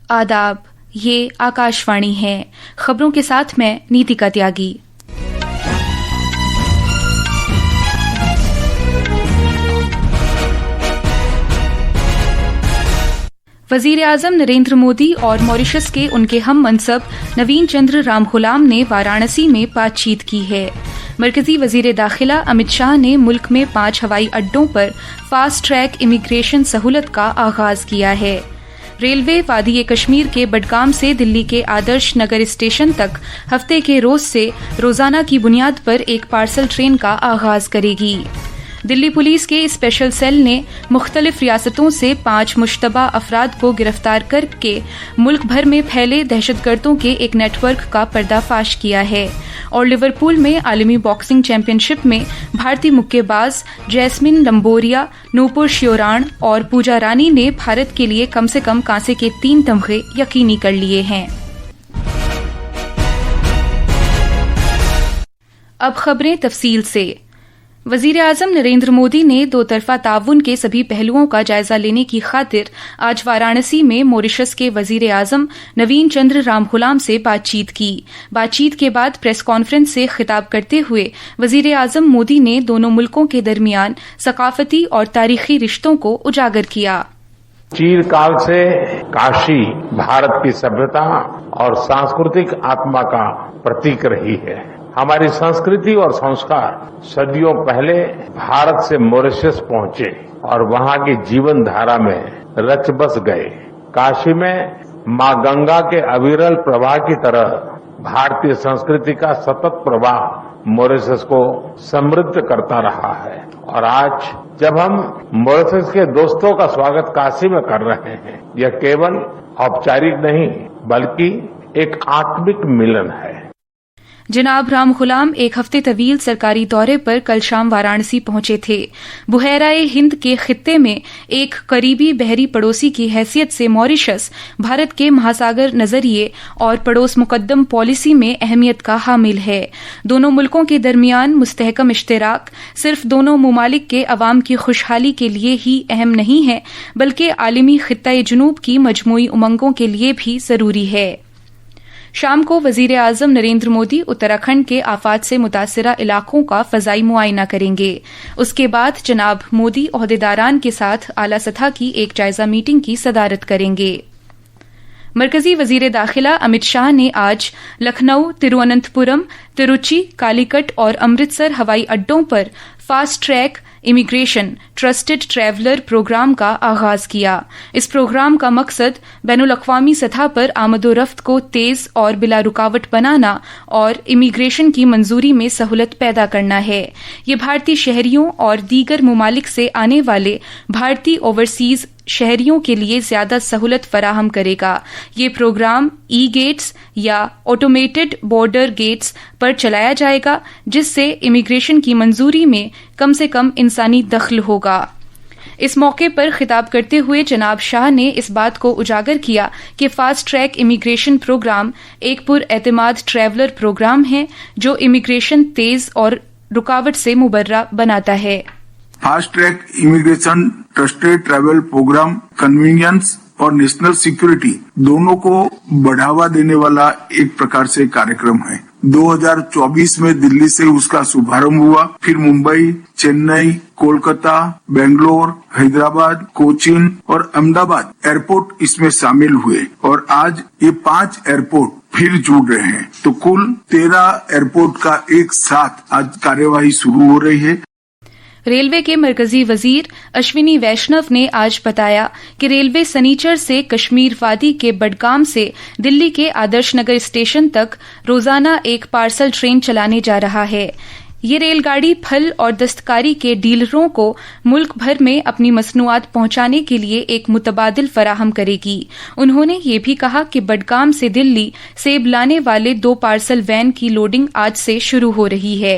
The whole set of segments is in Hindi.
आदाब, ये आकाशवाणी है। खबरों के साथ मैं नीतिका त्यागी। वजीर आजम नरेंद्र मोदी और मॉरिशस के उनके हम मनसब नवीन चंद्र रामखुलाम ने वाराणसी में बातचीत की है। मरकजी वजीर दाखिला अमित शाह ने मुल्क में 5 हवाई अड्डों पर फास्ट ट्रैक इमिग्रेशन सहूलत का आगाज किया है। रेलवे वादी कश्मीर के बडगाम से दिल्ली के आदर्श नगर स्टेशन तक हफ्ते के रोज से रोजाना की बुनियाद पर एक पार्सल ट्रेन का आगाज करेगी। दिल्ली पुलिस के स्पेशल सेल ने मुख्तलिफ रियासतों से 5 मुश्तबा अफराद को गिरफ्तार करके मुल्क भर में फैले दहशतगर्दों के एक नेटवर्क का पर्दाफाश किया है। और लिवरपूल में आलमी बॉक्सिंग चैंपियनशिप में भारतीय मुक्केबाज जैस्मिन लंबोरिया, नूपुर श्योराण और पूजा रानी ने भारत के लिए कम से कम कांसे के 3 तमगे यकीनी कर लिए हैं। अब खबरें तफसील से। वजीर आजम नरेंद्र मोदी ने 2 तरफा ताउन के सभी पहलुओं का जायजा लेने की खातिर आज वाराणसी में मॉरिशस के वजीर आजम नवीन चंद्र रामखुलाम से बातचीत की। बातचीत के बाद प्रेस कॉन्फ्रेंस से खिताब करते हुए वजीर आजम मोदी ने दोनों मुल्कों के दरमियान सकाफती और तारीखी रिश्तों को उजागर किया। चिरकाल से काशी भारत की सभ्यता और सांस्कृतिक आत्मा का प्रतीक रही है। हमारी संस्कृति और संस्कार सदियों पहले भारत से मॉरिशस पहुंचे और वहां की जीवन धारा में रच बस गए। काशी में मां गंगा के अविरल प्रवाह की तरह भारतीय संस्कृति का सतत प्रवाह मॉरिशस को समृद्ध करता रहा है। और आज जब हम मॉरिशस के दोस्तों का स्वागत काशी में कर रहे हैं, यह केवल औपचारिक नहीं बल्कि एक आत्मिक मिलन है। जनाब रामखुलाम एक हफ्ते तवील सरकारी दौरे पर कल शाम वाराणसी पहुंचे थे। बुहैरा हिंद के खित्ते में एक करीबी बहरी पड़ोसी की हैसियत से मॉरिशस भारत के महासागर नजरिए और पड़ोस मुकद्दम पॉलिसी में अहमियत का हामिल है। दोनों मुल्कों के दरमियान मुस्तहकम इश्तराक सिर्फ दोनों मुमालिक के अवाम की खुशहाली के लिए ही अहम नहीं है, बल्कि आलमी खित्ता जुनूब की मजमूई उमंगों के लिए भी जरूरी है। शाम को वजीर आजम नरेंद्र मोदी उत्तराखंड के आफात से मुतासरा इलाकों का फजाई मुआयना करेंगे। उसके बाद जनाब मोदी ओहदेदारान के साथ आला सतह की एक जायजा मीटिंग की सदारत करेंगे। मरकजी वजीर दाखिला अमित शाह ने आज लखनऊ, तिरुवनंतपुरम, तिरुचि, कालीकट और अमृतसर हवाई अड्डों पर fast track immigration trusted traveller programme का आगाज किया। इस प्रोग्राम का मकसद बैनुल-अक़वामी सतह पर आमदोरफ्त को तेज और बिला रुकावट बनाना और इमिग्रेशन की मंजूरी में सहूलत पैदा करना है। ये भारतीय शहरियों और दीगर मुमालिक से आने वाले भारतीय ओवरसीज शहरियों के लिए ज्यादा सहूलत फराहम करेगा। ये प्रोग्राम ई-गेट्स या ऑटोमेटेड बॉर्डर गेट्स पर चलाया जाएगा, जिससे इमिग्रेशन की मंजूरी में कम से कम इंसानी दखल होगा। इस मौके पर खिताब करते हुए जनाब शाह ने इस बात को उजागर किया कि फास्ट ट्रैक इमिग्रेशन प्रोग्राम एक पुरएतमाद ट्रैवलर प्रोग्राम है जो इमिग्रेशन तेज और रुकावट से मुबर्रा बनाता है। Fast track immigration trusted travel programme convenience और नेशनल सिक्योरिटी दोनों को बढ़ावा देने वाला एक प्रकार से कार्यक्रम है। 2024 में दिल्ली से उसका शुभारंभ हुआ, फिर मुंबई, चेन्नई, कोलकाता, बेंगलोर, हैदराबाद, कोचीन और अहमदाबाद एयरपोर्ट इसमें शामिल हुए और आज ये 5 एयरपोर्ट फिर जुड़ रहे हैं। तो कुल 13 एयरपोर्ट का एक साथ आज कार्यवाही शुरू हो रही है। रेलवे के मरकजी वजीर अश्विनी वैष्णव ने आज बताया कि रेलवे सनीचर से कश्मीर वादी के बडगाम से दिल्ली के आदर्श नगर स्टेशन तक रोजाना एक पार्सल ट्रेन चलाने जा रहा है। ये रेलगाड़ी फल और दस्तकारी के डीलरों को मुल्क भर में अपनी मसनूआत पहुंचाने के लिए एक मुतबादिल फराहम करेगी। उन्होंने ये भी कहा कि बडगाम से दिल्ली सेब लाने वाले 2 पार्सल वैन की लोडिंग आज से शुरू हो रही है।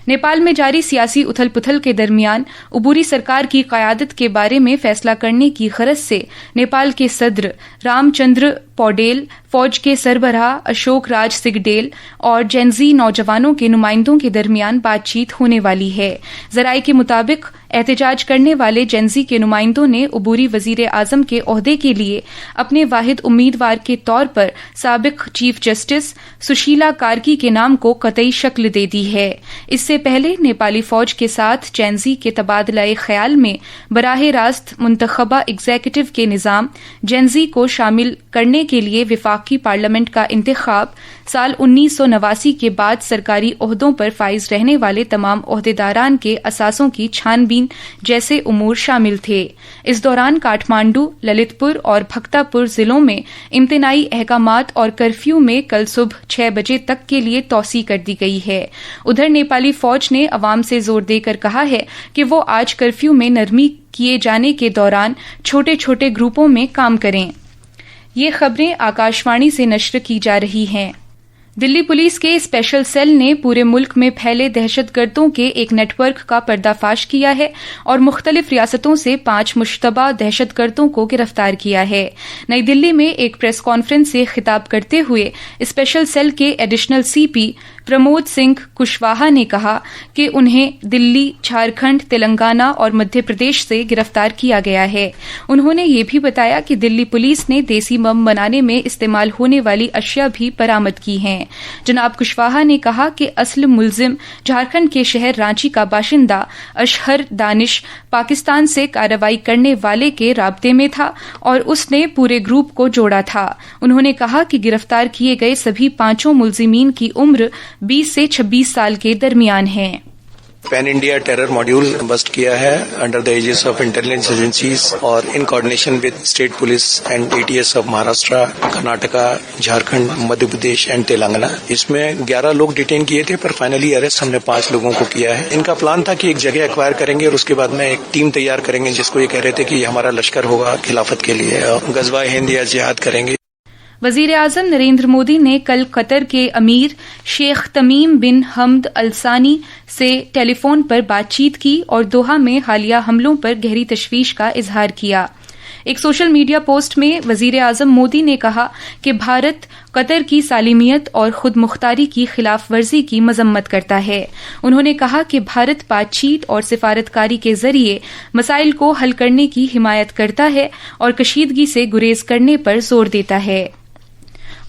नेपाल में जारी सियासी उथल पुथल के दरमियान उबूरी सरकार की क़यादत के बारे में फैसला करने की गरज से नेपाल के सदर रामचंद्र पौडेल, फौज के सरबराह अशोक राज सिगडेल और जेनजी नौजवानों के नुमाइंदों के दरमियान बातचीत होने वाली है। जराये के मुताबिक एहतजाज करने वाले जेनजी के नुमाइंदों ने उबूरी वजीर आजम के ओहदे के लिए अपने वाहिद उम्मीदवार के तौर पर साबिक चीफ जस्टिस सुशीला कार्की के नाम को कतई शक्ल दे दी है। इससे पहले नेपाली फौज के साथ जेनजी के तबादला ख्याल में बराह रास्त मुंतखबा एग्जीक्यूटिव के निज़ाम जेनजी को शामिल करने के लिए विफाकी पार्लियामेंट का इंतखाब साल 1989 के बाद सरकारी ओहदों पर फाइज रहने वाले तमाम ओहदेदारान के असासों की छानबीन जैसे उमूर शामिल थे। इस दौरान काठमांडू, ललितपुर और भक्तापुर जिलों में इम्तिनाई अहकामात और कर्फ्यू में कल सुबह 6 बजे तक के लिए तौसी कर दी गई है। उधर नेपाली फौज ने अवाम से जोर देकर कहा है कि वो आज कर्फ्यू में नरमी किए जाने के दौरान छोटे छोटे ग्रुपों में काम करें। ये खबरें आकाशवाणी से नश्र की जा रही हैं। दिल्ली पुलिस के स्पेशल सेल ने पूरे मुल्क में फैले दहशतगर्दों के एक नेटवर्क का पर्दाफाश किया है और मुख्तलिफ रियासतों से 5 मुश्तबा दहशतगर्दों को गिरफ्तार किया है। नई दिल्ली में एक प्रेस कॉन्फ्रेंस से खिताब करते हुए स्पेशल सेल के एडिशनल सीपी प्रमोद सिंह कुशवाहा ने कहा कि उन्हें दिल्ली, झारखंड, तेलंगाना और मध्य प्रदेश से गिरफ्तार किया गया है। उन्होंने ये भी बताया कि दिल्ली पुलिस ने देसी बम बनाने में इस्तेमाल होने वाली अशिया भी बरामद की हैं। जनाब कुशवाहा ने कहा कि असल मुलजिम झारखंड के शहर रांची का बाशिंदा अशहर दानिश पाकिस्तान से कार्रवाई करने वाले के राब्ते में था और उसने पूरे ग्रुप को जोड़ा था। उन्होंने कहा कि गिरफ्तार किए गए सभी 5 मुलजिमीन की उम्र 20 से 26 साल के दरमियान है। Pan India terror module bust किया है under the aegis of intelligence agencies और in coordination with state police and ATS of Maharashtra, Karnataka, Jharkhand, Madhya Pradesh and Telangana. इसमें 11 लोग डिटेन किए थे पर फाइनली अरेस्ट हमने 5 लोगों को किया है। इनका प्लान था कि एक जगह एक्वायर करेंगे और उसके बाद में एक टीम तैयार करेंगे जिसको ये कह रहे थे कि ये हमारा लश्कर होगा खिलाफत के लिए, गजवा हिंद या जिहाद करेंगे। वजीर आजम नरेंद्र मोदी ने कल कतर के अमीर शेख तमीम बिन हमद अल सानी से टेलीफोन पर बातचीत की और दोहा में हालिया हमलों पर गहरी तशवीश का इजहार किया। एक सोशल मीडिया पोस्ट में वजीर आजम मोदी ने कहा कि भारत कतर की सालिमियत और खुद मुख्तारी की खिलाफ वर्जी की मजम्मत करता है। उन्होंने कहा कि भारत बातचीत और सिफारतकारी के जरिए मसाइल को हल करने की हिमायत करता है और कशीदगी से गुरेज करने पर जोर देता है।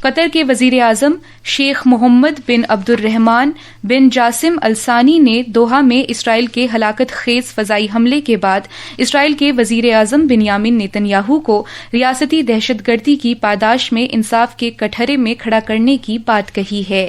कतर के वजीर आजम शेख मोहम्मद बिन अब्दुर्रहमान बिन जासिम अल सानी ने दोहा में इसराइल के हलाकत खेज फजाई हमले के बाद इसराइल के वजीर आजम बिन्यामिन नेतन्याहू को रियासती दहशतगर्दी की पादाश में इंसाफ के कटहरे में खड़ा करने की बात कही है।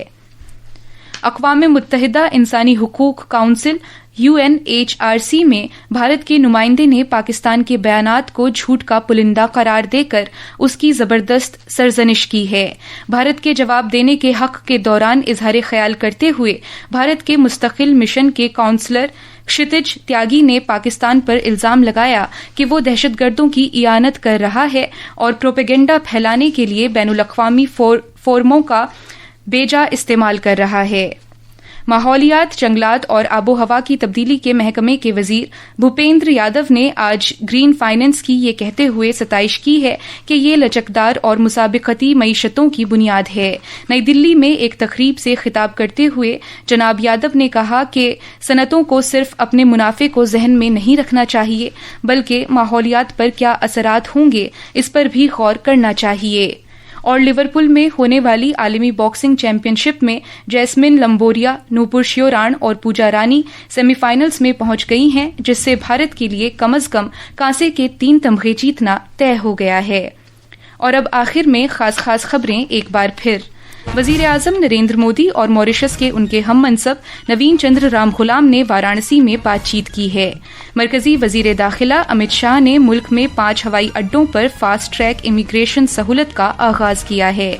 अक़वाम मुत्तहिदा इंसानी हुकूक काउंसिल UNHRC में भारत के नुमाइंदे ने पाकिस्तान के बयानात को झूठ का पुलिंदा करार देकर उसकी जबरदस्त सरजनिश की है। भारत के जवाब देने के हक के दौरान इजहार ख्याल करते हुए भारत के मुस्तकिल मिशन के काउंसलर क्षितिज त्यागी ने पाकिस्तान पर इल्जाम लगाया कि वो दहशतगर्दों की इयानत कर रहा है और प्रोपेगेंडा फैलाने के लिए बैनुल-अक़वामी फोरमों का बेजा इस्तेमाल कर रहा है। माहौलियात, जंगलात और आबो हवा की तब्दीली के महकमे के वजीर भूपेंद्र यादव ने आज ग्रीन फाइनेंस की ये कहते हुए सताइश की है कि ये लचकदार और मुसाबिकती मईशतों की बुनियाद है। नई दिल्ली में एक तकरीब से खिताब करते हुए जनाब यादव ने कहा कि सनतों को सिर्फ अपने मुनाफे को जहन में नहीं रखना चाहिए बल्कि माहौलियात पर क्या असरात होंगे इस पर भी गौर करना चाहिए। और लिवरपूल में होने वाली आलमी बॉक्सिंग चैंपियनशिप में जैस्मिन लंबोरिया, नूपुर श्योराण और पूजा रानी सेमीफाइनल्स में पहुंच गई हैं, जिससे भारत के लिए कम अज कम कांसे के 3 तमगे जीतना तय हो गया है। और अब आखिर में खास खबरें एक बार फिर। वजीर आजम नरेंद्र मोदी और मॉरिशस के उनके हम मनसब नवीन चंद्र राम गुलाम ने वाराणसी में बातचीत की है। मरकजी वजीर दाखिला अमित शाह ने मुल्क में 5 हवाई अड्डों पर फास्ट ट्रैक इमिग्रेशन सहूलत का आगाज किया है।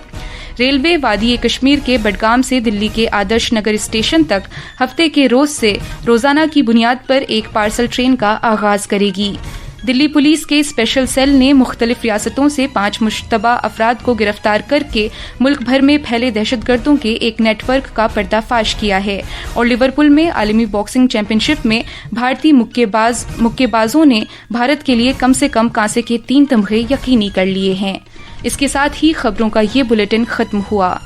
रेलवे वादी कश्मीर के बडगाम से दिल्ली के आदर्श नगर स्टेशन तक हफ्ते के रोज से रोजाना की बुनियाद पर एक पार्सल ट्रेन का आगाज करेगी। दिल्ली पुलिस के स्पेशल सेल ने मुख्तलिफ रियासतों से 5 मुश्तबा अफराद को गिरफ्तार करके मुल्क भर में फैले दहशतगर्दों के एक नेटवर्क का पर्दाफाश किया है। और लिवरपूल में आलमी बॉक्सिंग चैंपियनशिप में भारतीय मुक्केबाजों ने भारत के लिए कम से कम कांसे के 3 तमगे यकीनी कर लिए हैं। इसके साथ ही खबरों का ये बुलेटिन खत्म हुआ।